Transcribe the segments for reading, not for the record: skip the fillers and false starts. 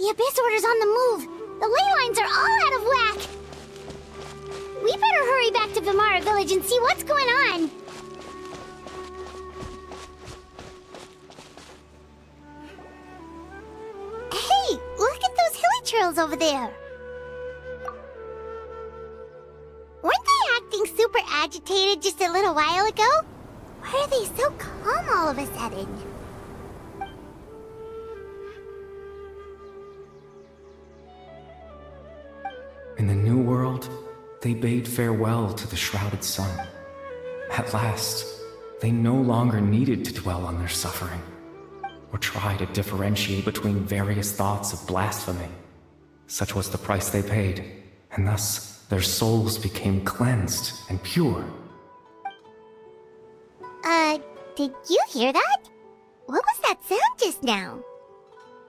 The Abyss Order's on the move. The ley lines are all out of whack. We better hurry back to Vimara Village and see what's going on. Hey, look at those hilly trails over there. Weren't they acting super agitated just a little while ago? Why are they so calm all of a sudden? In the new world, they bade farewell to the shrouded sun. At last, they no longer needed to dwell on their suffering, or try to differentiate between various thoughts of blasphemy. Such was the price they paid, and thus their souls became cleansed and pure. Did you hear that? What was that sound just now?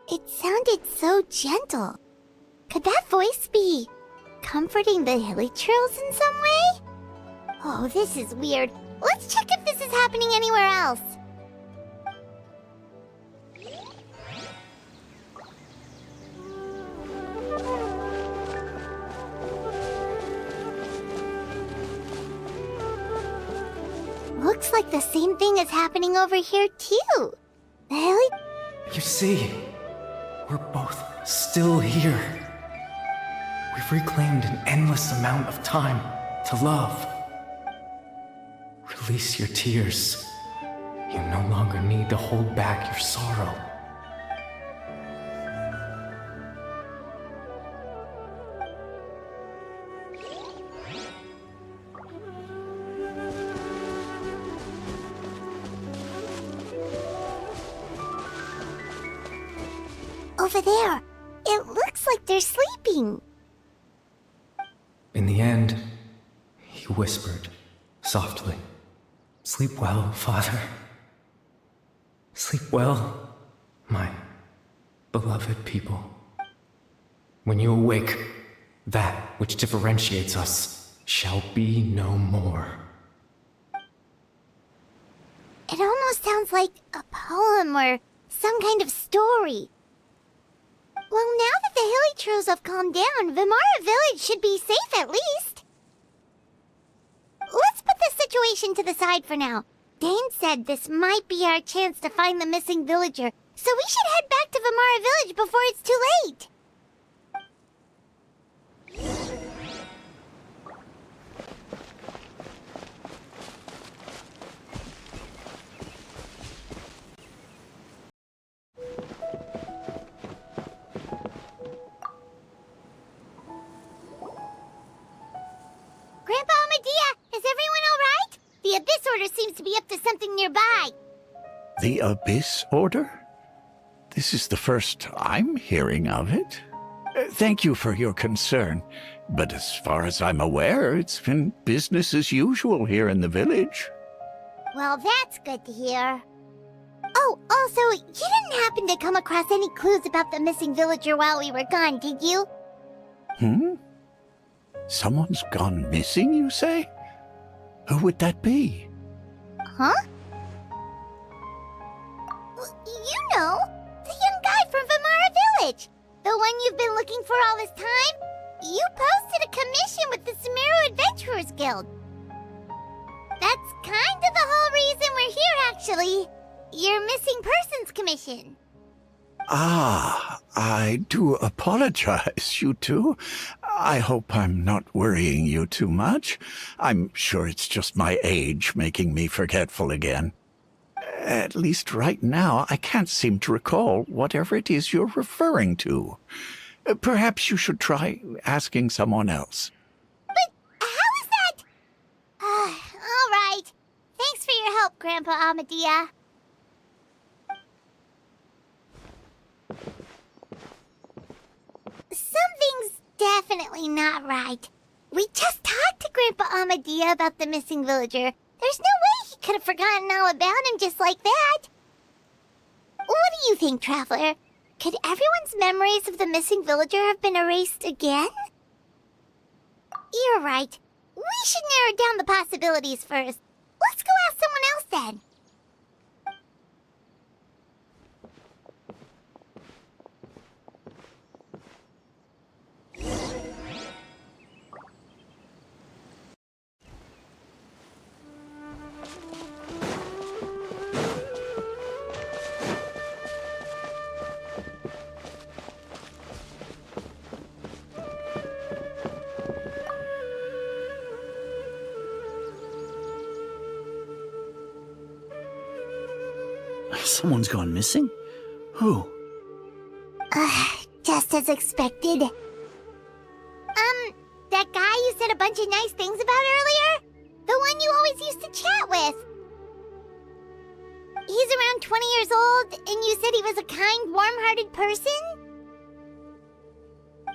It sounded so gentle. Could that voice be comforting the hilly trails in some way? Oh, this is weird. Let's check if this is happening anywhere else. Looks like the same thing is happening over here too. The hilly... You see, we're both still here. We've reclaimed an endless amount of time to love. Release your tears. You no longer need to hold back your sorrow. Over there. It looks like they're sleeping. In the end, he whispered softly, "Sleep well, Father. Sleep well, my beloved people. When you awake, that which differentiates us shall be no more." It almost sounds like a poem or some kind of story. Well, now that the hilly trails have calmed down, Vimara Village should be safe at least. Let's put this situation to the side for now. Dane said this might be our chance to find the missing villager, so we should head back to Vimara Village before it's too late. Grandpa Medea, is everyone all right? The Abyss Order seems to be up to something nearby. The Abyss Order? This is the first I'm hearing of it. Thank you for your concern, but as far as I'm aware, it's been business as usual here in the village. Well, that's good to hear. Oh, also, you didn't happen to come across any clues about the missing villager while we were gone, did you? Someone's gone missing, you say? Who would that be? Huh? You know, the young guy from Vimara Village. The one you've been looking for all this time. You posted a commission with the Sumeru Adventurers Guild. That's kind of the whole reason we're here, actually. Your missing persons commission. Ah, I do apologize, you two. I hope I'm not worrying you too much. I'm sure it's just my age making me forgetful again. At least right now, I can't seem to recall whatever it is you're referring to. Perhaps you should try asking someone else. But how is that? All right. Thanks for your help, Grandpa Amadea. Something's definitely not right. We just talked to Grandpa Amadea about the missing villager. There's no way he could have forgotten all about him just like that. What do you think, Traveler? Could everyone's memories of the missing villager have been erased again? You're right. We should narrow down the possibilities first. Let's go ask someone else then. Someone's gone missing? Who? Just as expected. That guy you said a bunch of nice things about earlier? The one you always used to chat with. He's around 20 years old, and you said he was a kind, warm-hearted person?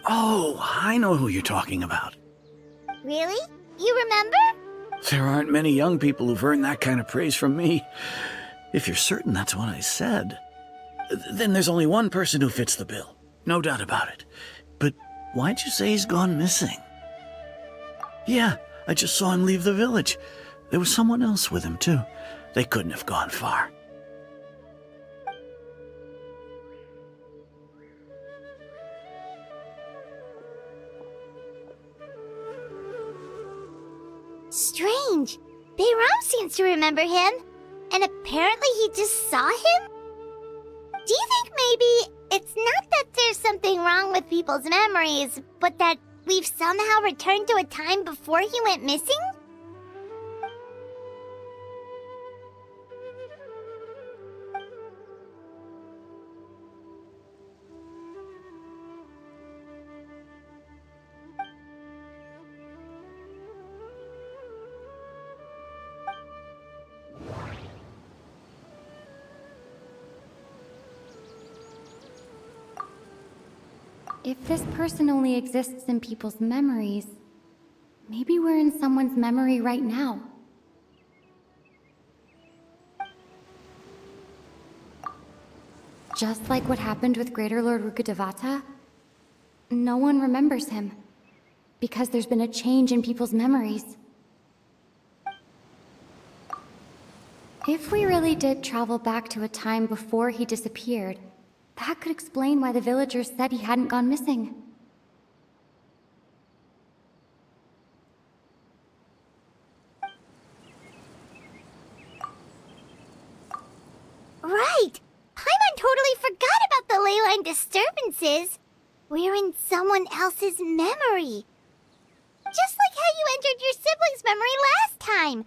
Oh, I know who you're talking about. Really? You remember? There aren't many young people who've earned that kind of praise from me. If you're certain that's what I said, then there's only one person who fits the bill. No doubt about it. But why'd you say he's gone missing? Yeah, I just saw him leave the village. There was someone else with him, too. They couldn't have gone far. Strange. Bayram seems to remember him, and apparently he just saw him? Do you think maybe it's not that there's something wrong with people's memories, but that we've somehow returned to a time before he went missing? If this person only exists in people's memories, maybe we're in someone's memory right now. Just like what happened with Greater Lord Rukkhadevata, no one remembers him, because there's been a change in people's memories. If we really did travel back to a time before he disappeared, that could explain why the villagers said he hadn't gone missing. Right! Paimon totally forgot about the ley line disturbances. We're in someone else's memory. Just like how you entered your sibling's memory last time.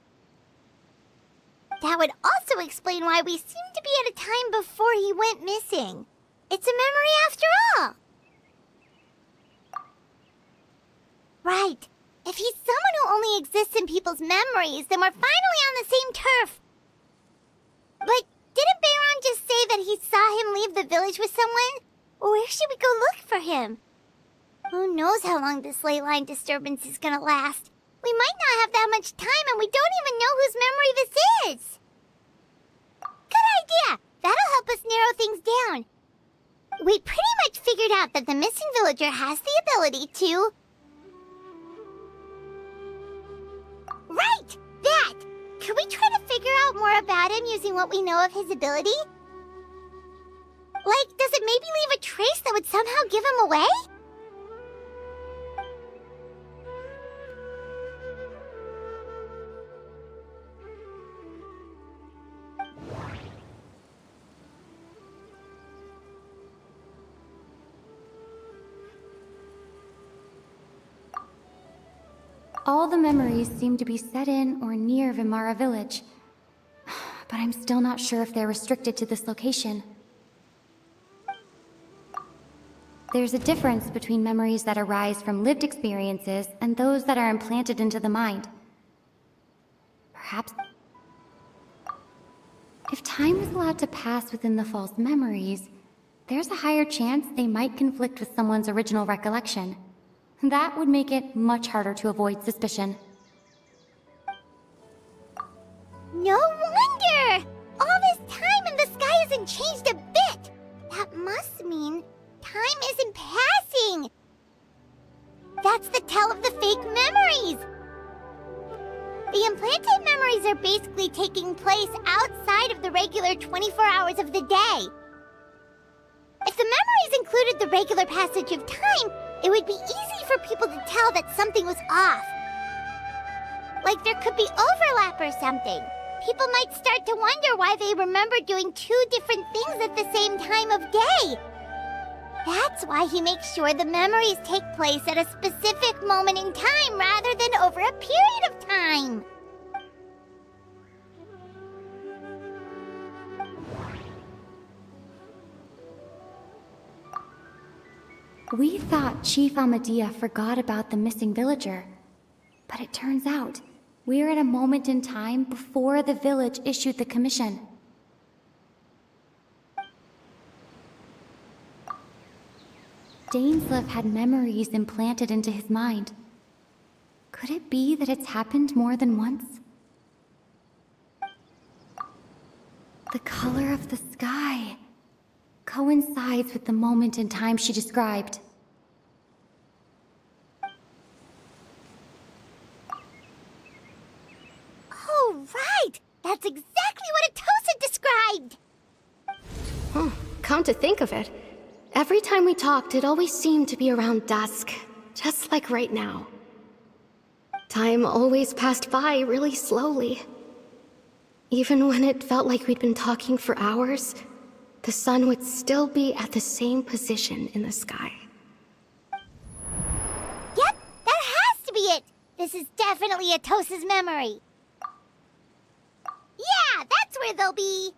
That would also explain why we seem to be at a time before he went missing. It's a memory after all. Right. If he's someone who only exists in people's memories, then we're finally on the same turf. But didn't Bayron just say that he saw him leave the village with someone? Where should we go look for him? Who knows how long this ley line disturbance is gonna last? We might not have that much time, and we don't even know whose memory this is. Good idea! That'll help us narrow things down. We pretty much figured out that the missing villager has the ability to... Right! That! Can we try to figure out more about him using what we know of his ability? Like, does it maybe leave a trace that would somehow give him away? All the memories seem to be set in or near Vimara village, but I'm still not sure if they're restricted to this location. There's a difference between memories that arise from lived experiences and those that are implanted into the mind. Perhaps... if time is allowed to pass within the false memories, there's a higher chance they might conflict with someone's original recollection. That would make it much harder to avoid suspicion. No wonder! All this time and the sky hasn't changed a bit! That must mean time isn't passing! That's the tell of the fake memories! The implanted memories are basically taking place outside of the regular 24 hours of the day. If the memories included the regular passage of time, it would be easy for people to tell that something was off. Like there could be overlap or something. People might start to wonder why they remember doing two different things at the same time of day. That's why he makes sure the memories take place at a specific moment in time rather than over a period of time. We thought Chief Amadea forgot about the missing villager, but it turns out we're at a moment in time before the village issued the commission. Dainsleif had memories implanted into his mind. Could it be that it's happened more than once? The color of the sky coincides with the moment in time she described. Oh, right! That's exactly what Atosa described! Come to think of it, every time we talked, it always seemed to be around dusk, just like right now. Time always passed by really slowly. Even when it felt like we'd been talking for hours, the sun would still be at the same position in the sky. Yep, that has to be it! This is definitely Atosa's memory. Yeah, that's where they'll be!